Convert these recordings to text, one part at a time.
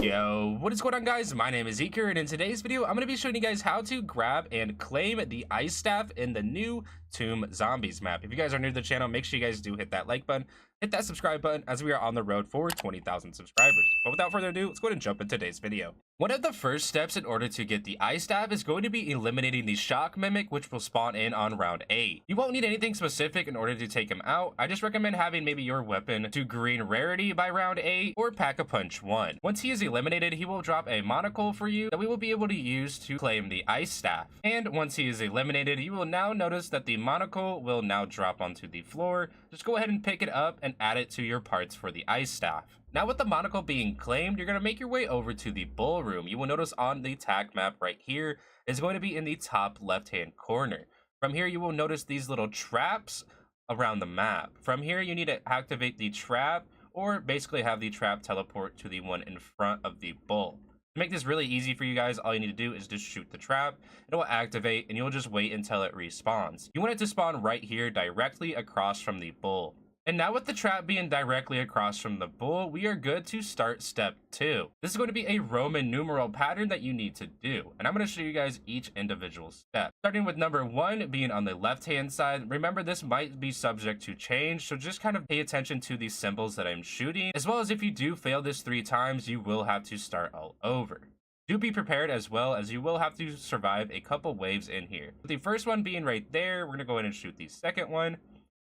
Yo, what is going on, guys? My name is Eker, and in today's video I'm going to be showing you guys how to grab and claim the ice staff in the new Tomb Zombies map. If you guys are new to the channel, make sure you guys do hit that like button, hit that subscribe button, as we are on the road for 20,000 subscribers. But without further ado, let's go ahead and jump into today's video. One of the first steps in order to get the ice staff is going to be eliminating the shock mimic, which will spawn in on round 8. You won't need anything specific in order to take him out. I just recommend having maybe your weapon to green rarity by round 8 or pack-a-punch 1. Once he is eliminated, he will drop a monocle for you that we will be able to use to claim the ice staff. And once he is eliminated, you will now notice that the monocle will now drop onto the floor. Just go ahead and pick it up and add it to your parts for the ice staff. Now, with the monocle being claimed, you're going to make your way over to the bull room. You will notice on the tag map right here is going to be in the top left hand corner. From here, you will notice these little traps around the map. From here, you need to activate the trap, or basically have the trap teleport to the one in front of the bull. To make this really easy for you guys, all you need to do is just shoot the trap. It will activate and you'll just wait until it respawns. You want it to spawn right here directly across from the bull. And now, with the trap being directly across from the bull, we are good to start step 2. This is going to be a Roman numeral pattern that you need to do, and I'm going to show you guys each individual step. Starting with number 1 being on the left hand side. Remember, this might be subject to change, so just kind of pay attention to these symbols that I'm shooting, as well as if you do fail this 3 times, you will have to start all over. Do be prepared, as well as you will have to survive a couple waves in here. With the first one being right there, we're going to go ahead and shoot the second one,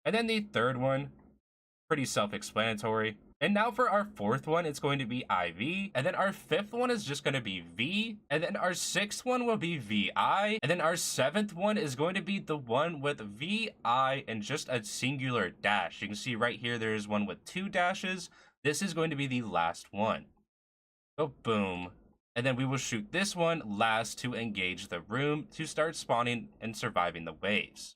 and then the third one. Pretty self-explanatory. And now for our fourth one, it's going to be IV, and then our fifth one is just going to be V, and then our sixth one will be VI, and then our seventh one is going to be the one with VI and just a singular dash. You can see right here there is one with 2 dashes. This is going to be the last one. So boom. And then we will shoot this one last to engage the room to start spawning and surviving the waves.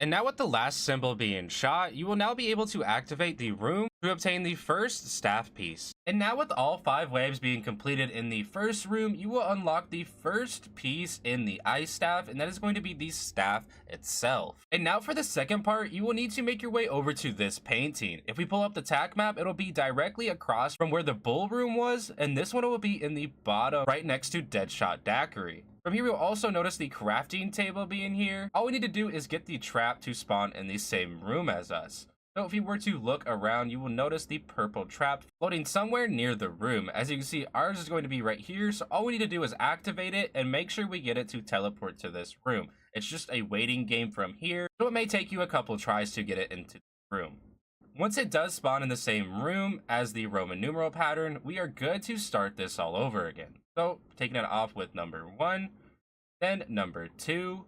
And now, with the last symbol being shot, you will now be able to activate the room to obtain the first staff piece. And now, with all 5 waves being completed in the first room, you will unlock the first piece in the ice staff, and that is going to be the staff itself. And now for the second part, you will need to make your way over to this painting. If we pull up the tac map, it'll be directly across from where the bull room was, and this one will be in the bottom right next to Deadshot Daiquiri. From here, we'll also notice the crafting table being here. All we need to do is get the trap to spawn in the same room as us. So if you were to look around, you will notice the purple trap floating somewhere near the room. As you can see, ours is going to be right here. So all we need to do is activate it and make sure we get it to teleport to this room. It's just a waiting game from here, so it may take you a couple tries to get it into the room. Once it does spawn in the same room as the Roman numeral pattern, we are good to start this all over again. So taking it off with number 1, then number 2,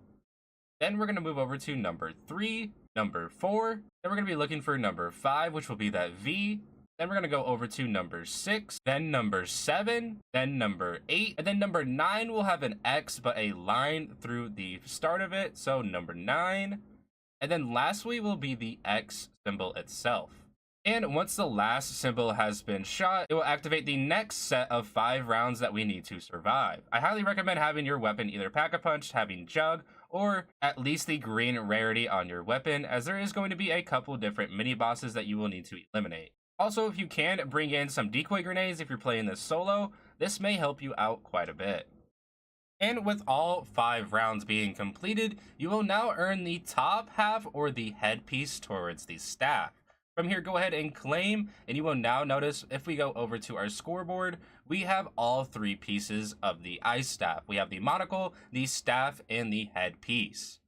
then we're going to move over to number 3, number 4, then we're going to be looking for number 5, which will be that V, then we're going to go over to number 6, then number 7, then number 8, and then number 9 will have an X but a line through the start of it, so number 9, and then lastly will be the X symbol itself. And once the last symbol has been shot, it will activate the next set of 5 rounds that we need to survive. I highly recommend having your weapon either pack-a-punch, having jug, or at least the green rarity on your weapon, as there is going to be a couple different mini bosses that you will need to eliminate. Also, if you can, bring in some decoy grenades if you're playing this solo. This may help you out quite a bit. And with all 5 rounds being completed, you will now earn the top half or the headpiece towards the staff. From here, go ahead and claim, and you will now notice if we go over to our scoreboard, we have all 3 pieces of the ice staff. We have the monocle, the staff, and the headpiece.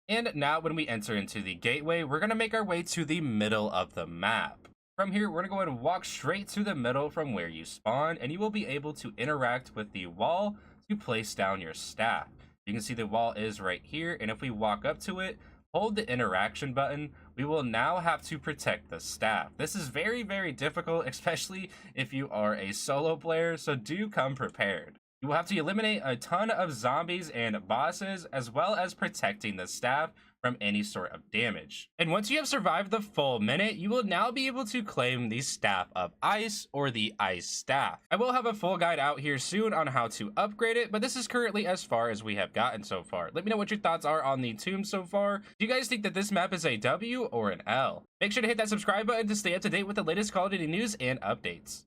And now when we enter into the gateway, we're going to make our way to the middle of the map. From here, we're going to go ahead and walk straight to the middle from where you spawn, and you will be able to interact with the wall to place down your staff. You can see the wall is right here, and if we walk up to it, hold the interaction button, we will now have to protect the staff. This is very, very difficult, especially if you are a solo player, so do come prepared. You will have to eliminate a ton of zombies and bosses, as well as protecting the staff from any sort of damage. And once you have survived the full minute, you will now be able to claim the Staff of Ice, or the Ice Staff. I will have a full guide out here soon on how to upgrade it, but this is currently as far as we have gotten so far. Let me know what your thoughts are on the tomb so far. Do you guys think that this map is a W or an L? Make sure to hit that subscribe button to stay up to date with the latest Call of Duty news and updates.